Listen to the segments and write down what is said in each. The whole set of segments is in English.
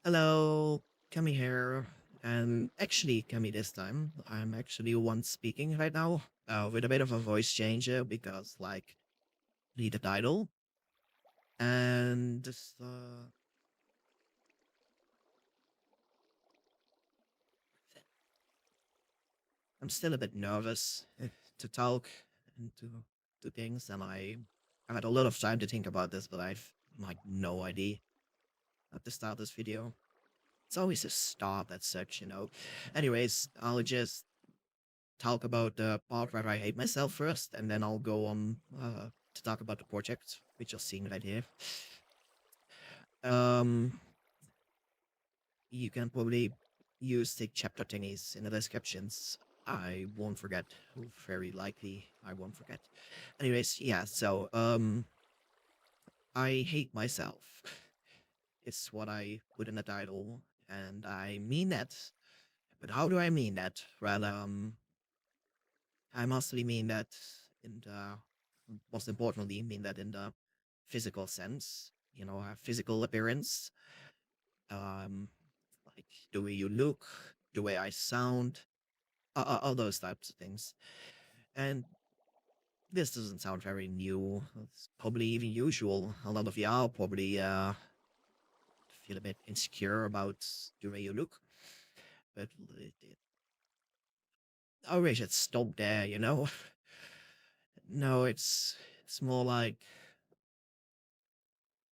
Hello, Kami here. And actually, Kami this time. I'm actually the one speaking right now, with a bit of a voice changer because, read the title. And I'm still a bit nervous to talk and to things. And I've had a lot of time to think about this, but I've like no idea how to start this video. It's always a start that sucks. Anyways, I'll just talk about the part where I hate myself first, and then I'll go on to talk about the project, which you're seeing right here. Um, you can probably use the chapter thingies in the descriptions. I won't forget. Very likely, I won't forget. Anyways, yeah. So, I hate myself. It's what I put in the title, and I mean that. But how do I mean that? Well, I mostly mean that in the most importantly mean that in the physical sense, physical appearance, um, like the way you look, the way I sound, all those types of things. And this doesn't sound very new. It's probably even usual. A lot of y'all probably feel a bit insecure about the way you look, but I wish it stopped there. No, it's more like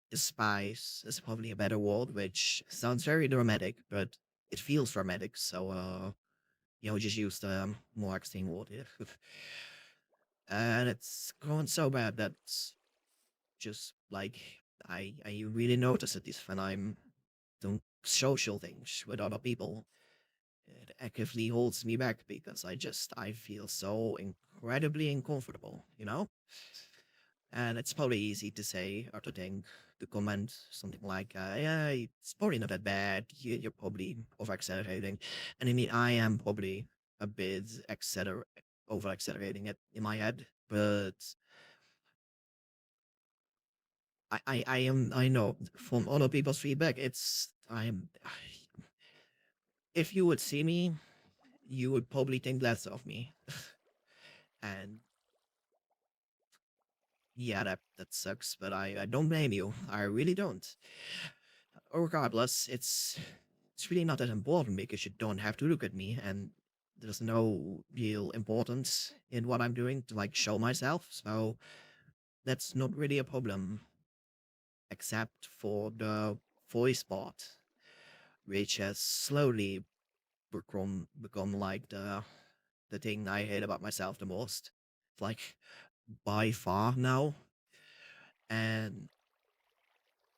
despise is probably a better word, which sounds very dramatic, but it feels dramatic. So, just use the more extreme word here. And it's going so bad that just like I really notice it is when I'm doing social things with other people. It actively holds me back because I feel so incredibly uncomfortable. And it's probably easy to say or to think, to comment something like, yeah, it's probably not that bad. You're probably over accelerating. And I mean, I am probably a bit over accelerating it in my head. But I know from other people's feedback, if you would see me, you would probably think less of me. And yeah, that sucks, but I don't blame you. I really don't. Regardless, it's really not that important because you don't have to look at me, and there's no real importance in what I'm doing to like show myself. So that's not really a problem, except for the voice part, which has slowly become like the thing I hate about myself the most. Like by far now. And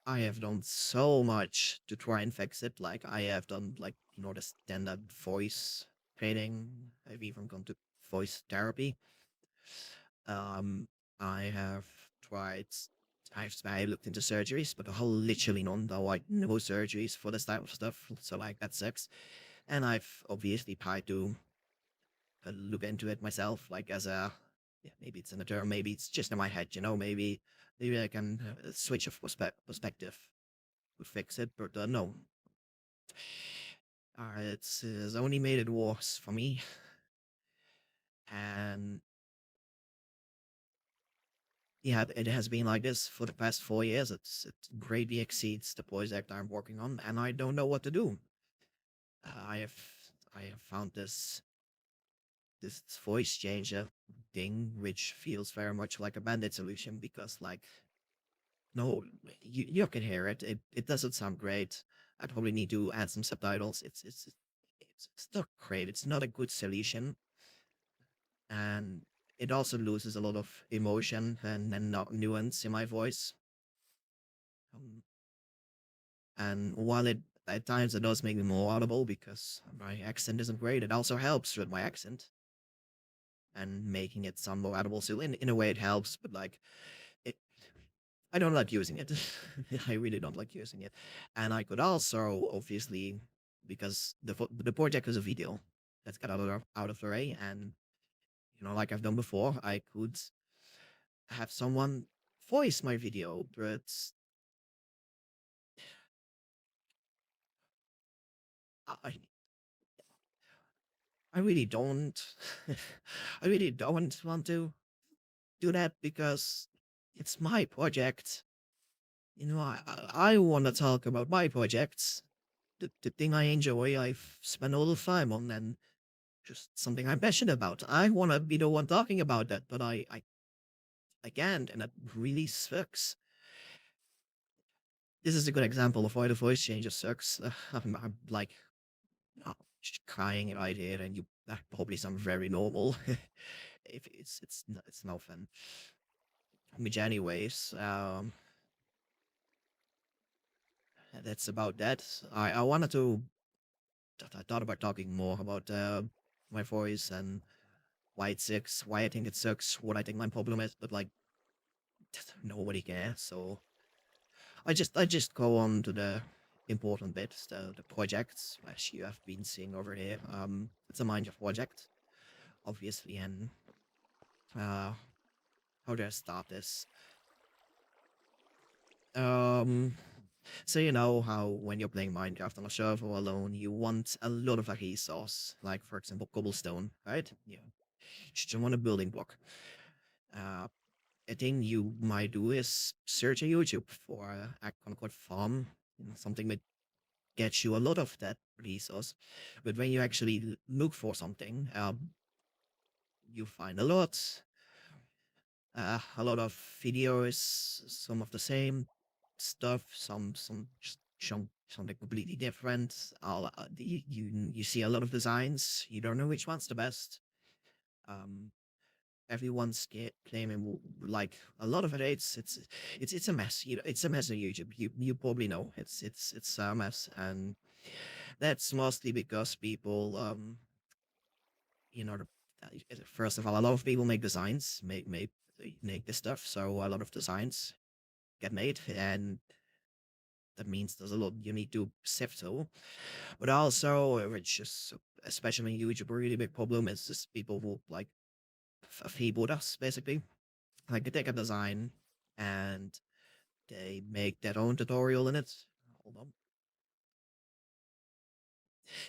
I have done so much to try and fix it. Like I have done the standard voice training. I've even gone to voice therapy. Um, I have tried. I looked into surgeries, but literally none. Though like no surgeries for this type of stuff. So like that sucks. And I've obviously tried to look into it myself. Like as a yeah, maybe it's in a term, maybe it's just in my head. Maybe I can switch of perspective would fix it, but no. It's only made it worse for me, and yeah, it has been like this for the past 4 years. It greatly exceeds the project I'm working on, and I don't know what to do. I have I have found this voice changer thing, which feels very much like a bandit solution because no, you can hear it. It doesn't sound great. I probably need to add some subtitles. It's not great. It's not a good solution, and it also loses a lot of emotion and not nuance in my voice. Um, and while it at times it does make me more audible because my accent isn't great, it also helps with my accent and making it sound more audible. So in a way, it helps, but it, I don't like using it. I really don't like using it, and I could also obviously because the project is a video. Let's get out of the way, and like I've done before, I could have someone voice my video, but I, I really don't. I really don't want to do that because it's my project. I want to talk about my projects, the thing I enjoy, I've spent all the time on, and just something I'm passionate about. I want to be the one talking about that, but I can't, and it really sucks. This is a good example of why the voice changer sucks. I'm like oh, just crying right here, and you that probably sound very normal. If it's no fun. Which, anyways, that's about that. I wanted to. I thought about talking more about my voice and why it sucks, why I think it sucks, what I think my problem is, but like nobody cares. So I just go on to the important bits, the projects, as you have been seeing over here. It's a Minecraft project, obviously, and uh, how do I start this? Um, so you know how when you're playing Minecraft on a server alone, you want a lot of a resource, like for example cobblestone, right? Yeah, you just want a building block. Uh, a thing you might do is search on YouTube for a quote farm, something that gets you a lot of that resource. But when you actually look for something, you find a lot of videos, some of the same stuff, some just something completely different. You see a lot of designs. You don't know which one's the best. Um, everyone's claiming like a lot of it. It's a mess. It's a mess on YouTube. You probably know it's a mess, and that's mostly because people you know, first of all, a lot of people make designs, make this stuff. So a lot of designs get made, and that means there's a lot you need to sift through. But also, which is especially in YouTube, a really big problem is just people who like freebooters, basically. Like they take a design and they make their own tutorial in it. Hold on.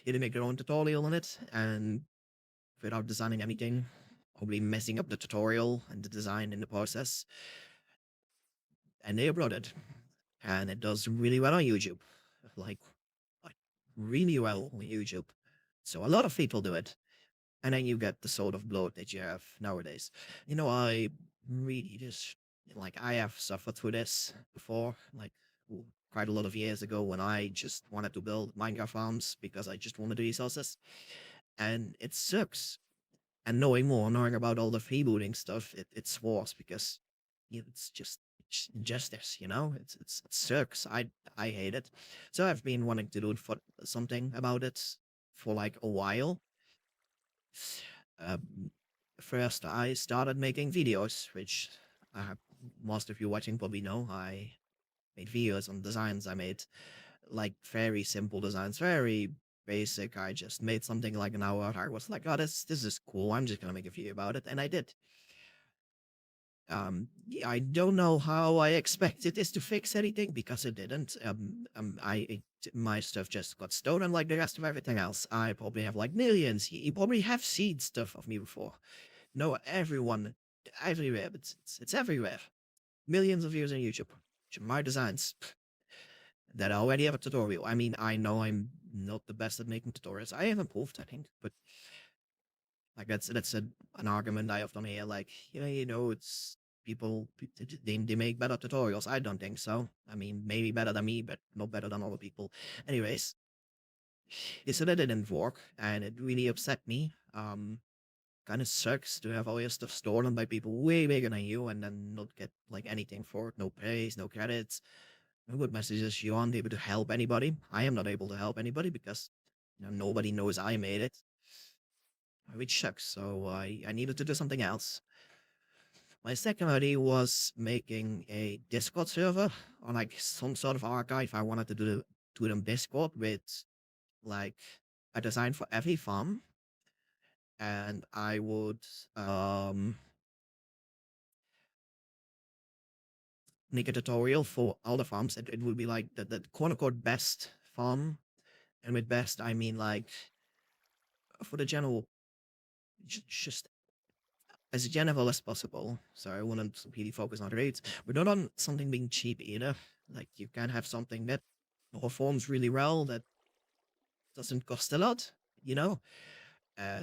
Yeah, they make their own tutorial in it, and without designing anything, probably messing up the tutorial and the design in the process, and they upload it, and it does really well on YouTube, like, like really well on YouTube. So a lot of people do it, and then you get the sort of bloat that you have nowadays. I really just like I have suffered through this before, like quite a lot of years ago when I just wanted to build Minecraft farms because I just wanted the resources, and it sucks. And knowing more, knowing about all the freebooting stuff, it's worse because it's just injustice, it sucks. I hate it. So I've been wanting to do it for something about it for like a while. Um, First, I started making videos, which uh, most of you watching probably know. I made videos on designs I made, like very simple designs, very basic. I just made something like an hour. I was like, oh, this is cool. I'm just gonna make a video about it, and I did. Yeah, I don't know how I expected this to fix anything because it didn't. My stuff just got stolen like the rest of everything else. I probably have like millions. You probably have seen stuff of me before. No, everyone, everywhere. It's everywhere. Millions of views on YouTube. My designs that already have a tutorial. I mean, I know I'm not the best at making tutorials. I have improved, I think, but like an argument I often hear. Like, it's they make better tutorials. I don't think so. I mean, maybe better than me, but not better than other people. Anyways, so that didn't work, and it really upset me. Kind of sucks to have all your stuff stolen by people way bigger than you, and then not get like anything for it. No praise, no credits. A good message is you aren't able to help anybody. I am not able to help anybody because nobody knows I made it, which sucks. So I needed to do something else. My second idea was making a Discord server or like some sort of archive. I wanted to do it on Discord with like a design for every farm, and I would make a tutorial for all the farms. It would be like the quote unquote best farm, And with best, I mean like for the general, just as general as possible. So I wouldn't really focus on rates, but not on something being cheap either. Like you can have something that performs really well that doesn't cost a lot, you know? Uh,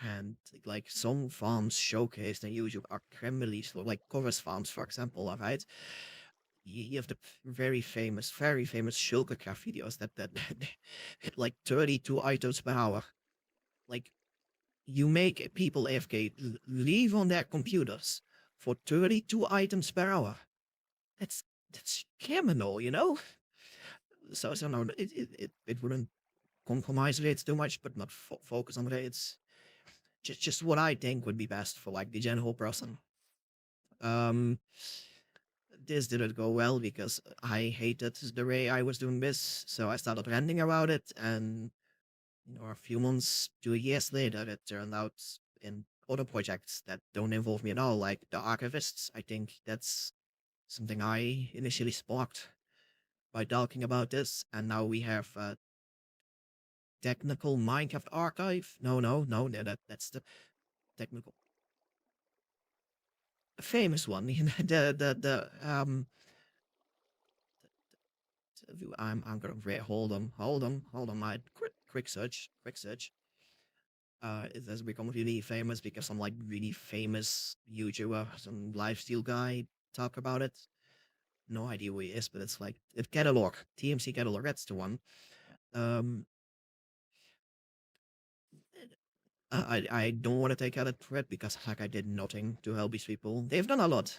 and like some farms showcased on YouTube are criminally slow, like Chorus farms, for example, all right? You have the very famous Shulkercraft videos that hit like 32 items per hour. Like you make people AFK leave on their computers for 32 items per hour. That's that's criminal, you know. So no, it wouldn't compromise rates too much, but not focus on rates. Just what I think would be best for like the general person. Um, this didn't go well because I hated the way I was doing this, so I started ranting about it, and a few months to years later, it turned out in other projects that don't involve me at all, like the archivists. I think that's something I initially sparked by talking about this, and now we have a technical Minecraft archive. No, that's the technical famous one. I'm gonna hold on. My quick search. It has become really famous because some like really famous YouTuber, some lifestyle guy talk about it. No idea who he is, but it's like it catalog, TMC catalog. That's the one. Um, I don't want to take credit for it because like I did nothing to help these people. They've done a lot.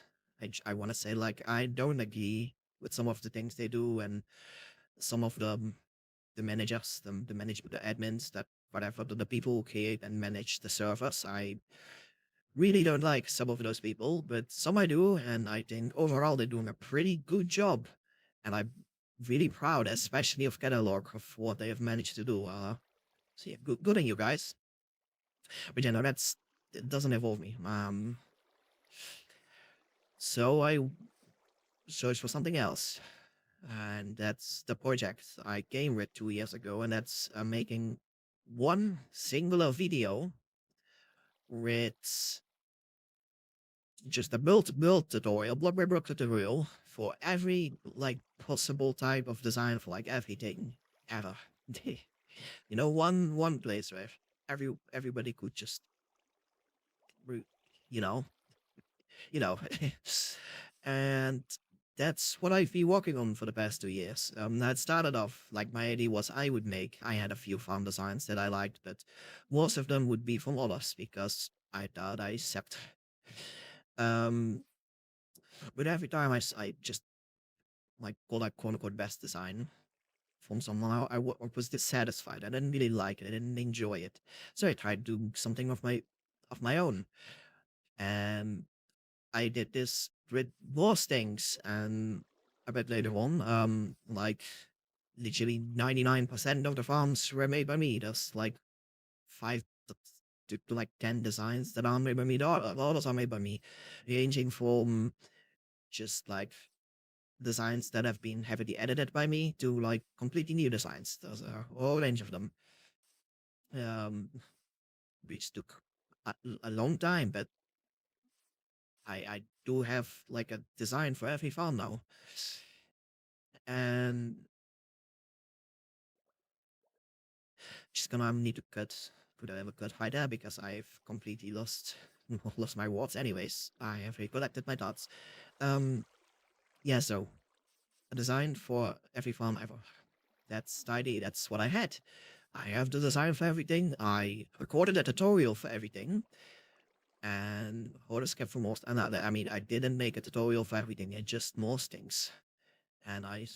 I want to say like I don't agree with some of the things they do and some of the managers, the management, the admins, that whatever the people who create and manage the servers. I really don't like some of those people, but some I do, and I think overall they're doing a pretty good job. And I'm really proud, especially of Catalog, of what they have managed to do. So yeah, good on you guys. But that's it doesn't involve me. So I searched for something else, and that's the project I came with 2 years ago, and that's making one singular video with just a build tutorial, block by block tutorial for every like possible type of design for like everything ever. One place where everybody could just you know, you know, and that's what I've been working on for the past 2 years. That started off like my idea was I had a few farm designs that I liked, but most of them would be from others because I thought I accept. Um, but every time I just like got a quote unquote best design from someone, I was dissatisfied. I didn't really like it. I didn't enjoy it. So I tried doing something of my own. And I did this with most things, and a bit later on, like literally 99% of the farms were made by me. There's like five to like 10 designs that are made by me. The others are made by me, ranging from just like designs that have been heavily edited by me to like completely new designs. There's a whole range of them, um, which took a long time, but I do have like a design for every farm now. And just gonna need to put a cut right there because I've completely lost my words. Anyways, I have recollected my thoughts. Um, yeah, so a design for every farm ever. That's the idea. That's what I had. I have the design for everything. I recorded a tutorial for everything, and Horoscope for most. And I mean, I didn't make a tutorial for everything. Just most things, and I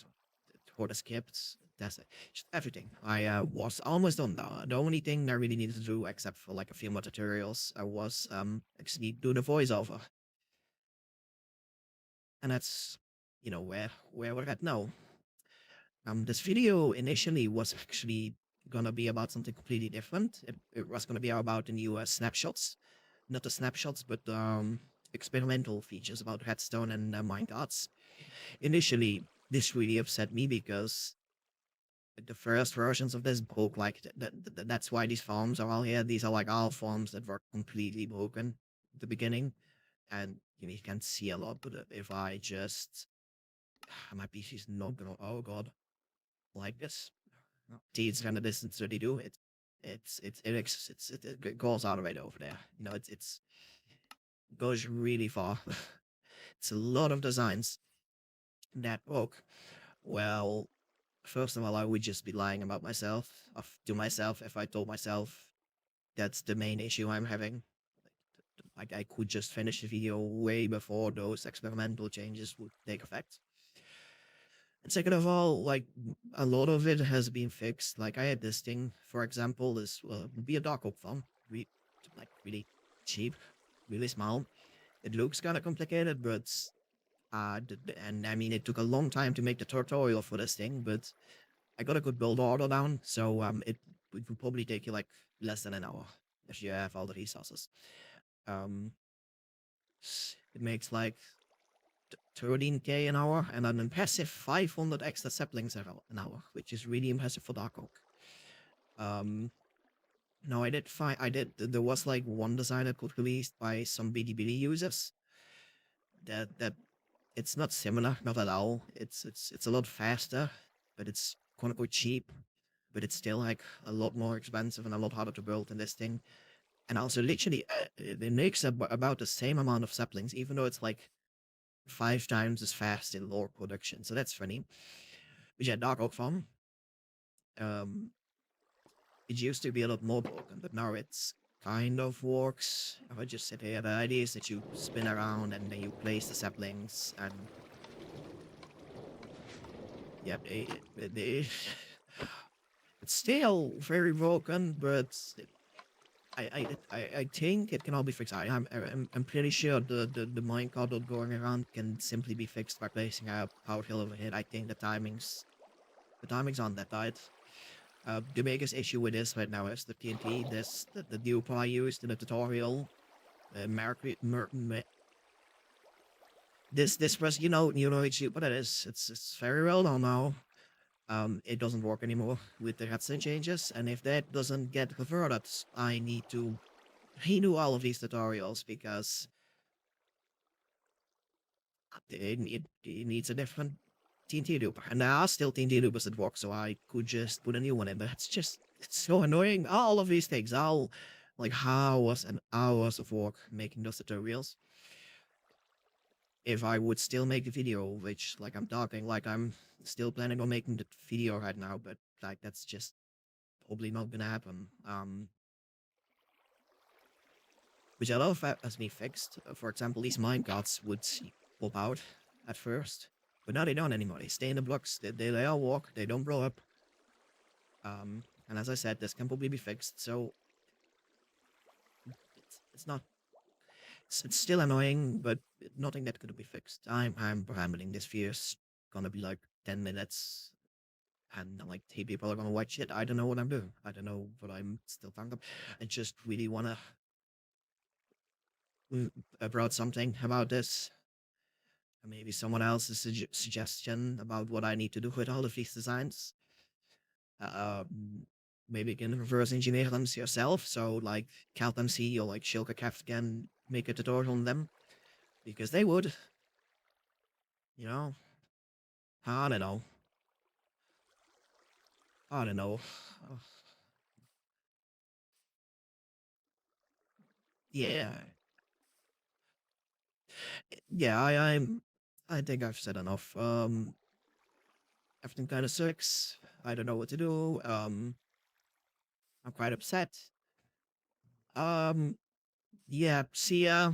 skipped. That's it. Just everything. I was almost done now. The only thing I really needed to do, except for like a few more tutorials, I was actually do the voiceover, and that's where we're at now. This video initially was actually gonna be about something completely different. It was gonna be about the new snapshots, not the snapshots, but experimental features about Redstone and minecarts. Initially, this really upset me because the first versions of this broke. Like that's why these farms are all here. These are like all farms that were completely broken at the beginning, and you can see a lot. But if I just, my PC is not gonna. Oh god, like this. No. See, it's kind of distance 32. It goes all the way over there. It's goes really far. It's a lot of designs that broke. Well, first of all, I would just be lying about myself, to myself, if I told myself that's the main issue I'm having. Like, I could just finish the video way before those experimental changes would take effect. And second of all, like, a lot of it has been fixed. Like, I had this thing, for example, this would be a dark oak farm, like really cheap, really small. It looks kind of complicated, but and I mean, it took a long time to make the tutorial for this thing, but I got a good build order down, so it would probably take you like less than an hour if you have all the resources. Um, it makes like 13k an hour and an impressive 500 extra saplings an hour, which is really impressive for Dark Oak. No, I did find there was like one design that got released by some BDBD users that it's not similar, not at all. It's a lot faster, but it's quote unquote cheap, but it's still like a lot more expensive and a lot harder to build than this thing. And also, literally, it makes about the same amount of saplings, even though it's like 5 times as fast in lore production. So that's funny. But yeah, Dark Oak Farm. Um, it used to be a lot more broken, but now it's kind of works. If I just sit here, the idea is that you spin around and then you place the saplings, and yeah, it's still very broken, but I think it can all be fixed. I'm pretty sure the minecart not going around can simply be fixed by placing a power hill overhead. I think the timing's on that side. The biggest issue with this right now is the TNT. The dupe I used in the tutorial. This was what it is. It's very well known now. It doesn't work anymore with the headset changes, and if that doesn't get reverted, I need to redo all of these tutorials because it needs a different TNT looper. And there are still TNT loopers that work, so I could just put a new one in, but it's so annoying. All of these things, all like hours and hours of work making those tutorials. If I would still make the video, which like I'm talking, like I'm still planning on making the video right now, but like that's just probably not gonna happen. Which a lot of that has been fixed. For example, these minecarts would pop out at first, but now they don't anymore. They stay in the blocks. They all walk. They don't blow up. And as I said, this can probably be fixed. So it's not. It's still annoying, but nothing that could be fixed. I'm rambling. This video's gonna be like 10 minutes, and like 3 people are gonna watch it. I don't know what I'm doing. I don't know what I'm still talking about. I just really wanna about something about this. Maybe someone else's suggestion about what I need to do with all of these designs. Um, Maybe you can reverse engineer them yourself. So like CaltMC or like Shilkacraft can make a tutorial on them because they would. You know, I don't know. I don't know. Uh, yeah, yeah. I think I've said enough. Everything kind of sucks. I don't know what to do. I'm quite upset. Um, yeah. See ya.